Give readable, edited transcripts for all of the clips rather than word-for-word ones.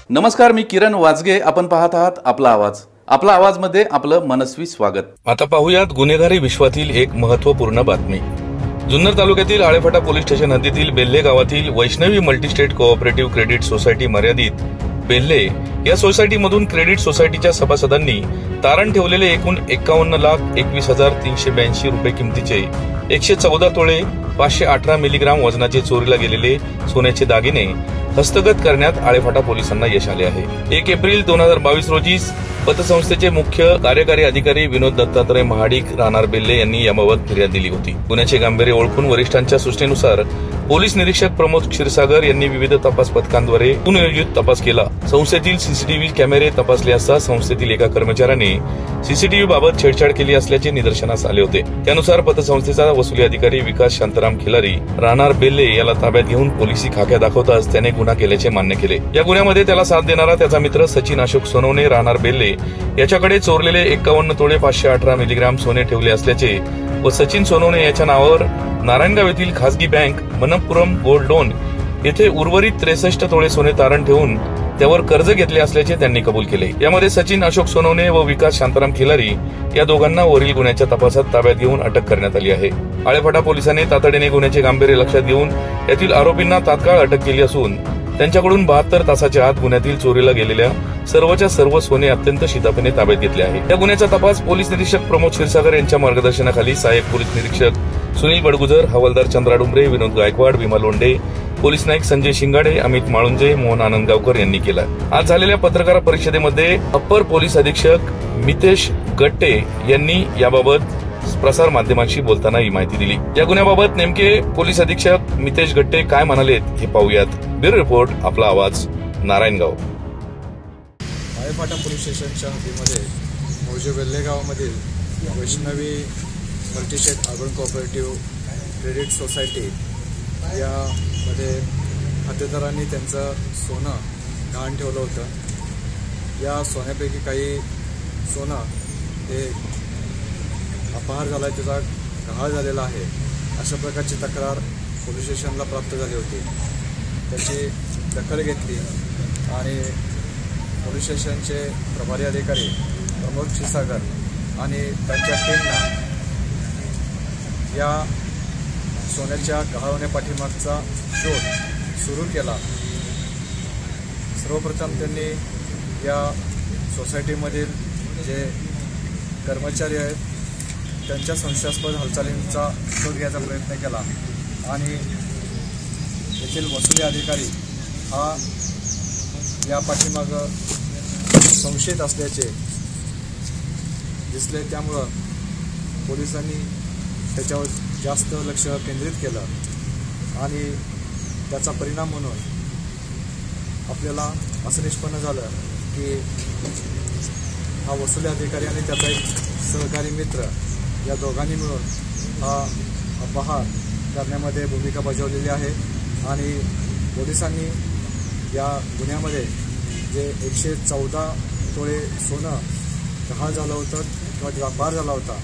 नमस्कार, मी किरण वाजगे. आपण पाहत आहात आपला आवाज मध्ये आपलं मनस्वी स्वागत. आता पाहूयात गुन्हेगारी विश्वातील एक महत्त्वपूर्ण बातमी. जुन्नर तालुक्यातील आळेफाटा पोलीस स्टेशन हद्दीतील बेल्ले गावातील Vaishnavi multi-state cooperative credit society मर्यादित बेल्ले या सोसायटीमधून क्रेडिट सोसायटीच्या सभासदांनी तारण ठेवलेले एकूण 51,21,382 रुपये किमतीचे 114 तोळे 518 मिलीग्राम वजनाचे चोरीला गेलेले सोन्याचे दागिने हस्तगत करण्यात आळेफाटा पोलिसांना यश आले आहे. 1 एप्रिल 2022 रोजी पतसंस्थेचे मुख्य कार्यकारी अधिकारी विनोद दत्तात्रय महाडिक राहणार बेल्ले यांनी याबाबत फिर्याद दिली होती. गुन्ह्याचे गांभीर्य ओळखून वरिष्ठांच्या सूचनेनुसार पोलीस निरीक्षक प्रमोद क्षीरसागर यांनी विविध तपास पथकांद्वारे सुनियोजित तपास केला. संस्थेतील सीसीटीव्ही कॅमेरे तपासले असता संस्थेतील एका कर्मचाऱ्याने सीसीटीव्ही बाबत छेडछाड केली असल्याचे निदर्शनास आले होते. त्यानुसार पतसंस्थेचा वसुली अधिकारी विकास शांताराम खिलारी राहणार बेल्ले याला ताब्यात घेऊन पोलिसी खाक्या दाखवताच त्याने गुन्हा केल्याचे मान्य केले. या गुन्ह्यामध्ये त्याला साथ देणारा त्याचा मित्र सचिन अशोक सोनवणे राहणार बेल्ले याच्याकडे चोरलेले 51 तोळे 518 मिलीग्राम सोने ठेवले असल्याचे व सचिन सोनवणे याच्या नावावर नारायणगाव येथील खासगी बँक मनप्पुरम गोल्ड लोन येथे उर्वरित 63 तोळे सोने तारण ठेवून त्यावर कर्ज घेतले असल्याचे त्यांनी कबूल केले. यामध्ये सचिन अशोक सोनवणे व विकास शांताराम खिलारी या दोघांना वरील गुन्ह्याच्या तपासात ताब्यात घेऊन अटक करण्यात आली आहे. आळेफाटा पोलिसांनी तातडीने गुन्ह्याचे गांभीर्य लक्षात घेऊन यातील आरोपींना तात्काळ अटक केली असून त्यांच्याकडून 72 तासाच्या आत गुन्ह्यातील चोरीला गेलेल्या सर्वच्या सर्व सोने अत्यंत शिताफीने ताब्यात घेतले आहे. या गुन्ह्याचा तपास पोलीस निरीक्षक प्रमोद क्षीरसागर यांच्या मार्गदर्शनाखाली सहाय्यक पोलीस निरीक्षक सुनील बडगुजर, हवालदार चंद्रा डुंबरे, विनोद गायकवाड, विमा लोंढे, पोलीस नाईक संजय शिंगाडे, अमित माळुंजे, मोहन आनंदगावकर यांनी केला. आज झालेल्या पत्रकार परिषदेमध्ये अप्पर पोलीस अधीक्षक मितेश गट्टे यांनी याबाबत प्रसार माध्यमांशी बोलताना ही माहिती दिली. या गुन्ह्याबाबत नेमके पोलीस अधीक्षक मितेश गट्टे काय म्हणालेत हे पाहूयात. ब्युरो रिपोर्ट, आपला आवाज, नारायणगाव. आळेफाटा पोलीस स्टेशनच्या हद्दीमध्ये मौजे बेल्ले गावामधील Vaishnavi multi-state urban cooperative credit society यामध्ये खातेदारांनी त्यांचं सोनं गहाण ठेवलं होतं. या सोन्यापैकी काही सोनं हे अपहार झाला, त्याचा गहाळ झालेला आहे अशा प्रकारची तक्रार पोलीस स्टेशनला प्राप्त झाली होती. त्याची दखल घेतली आणि पोलीस स्टेशनचे प्रभारी अधिकारी प्रमोद क्षीरसागर आणि त्यांच्या टीमनं या सोन्याच्या गहाळ होण्यापाठीमागचा शोध सुरू केला. सर्वप्रथम त्यांनी या सोसायटीमधील जे कर्मचारी आहेत त्यांच्या संशयास्पद हालचालींचा शोध घ्यायचा प्रयत्न केला आणि येथील वसुली अधिकारी हा या पाठीमागं संशयित असल्याचे दिसले. त्यामुळं पोलिसांनी त्याच्यावर जास्त लक्ष केंद्रित केलं आणि त्याचा परिणाम म्हणून आपल्याला असं निष्पन्न झालं की हा वसुली अधिकारी आणि त्याचा एक सहकारी मित्र या दोघांनी मिळून हा अपहार करण्यामध्ये भूमिका बजावलेली आहे आणि पोलिसांनी या गुन्ह्यामध्ये जे 114 तोळे सोनं गहाळ झालं होतं किंवा अपहार झाला होता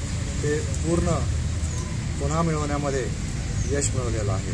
ते पूर्ण पुन्हा मिळवण्यामध्ये यश मिळवलेलं आहे.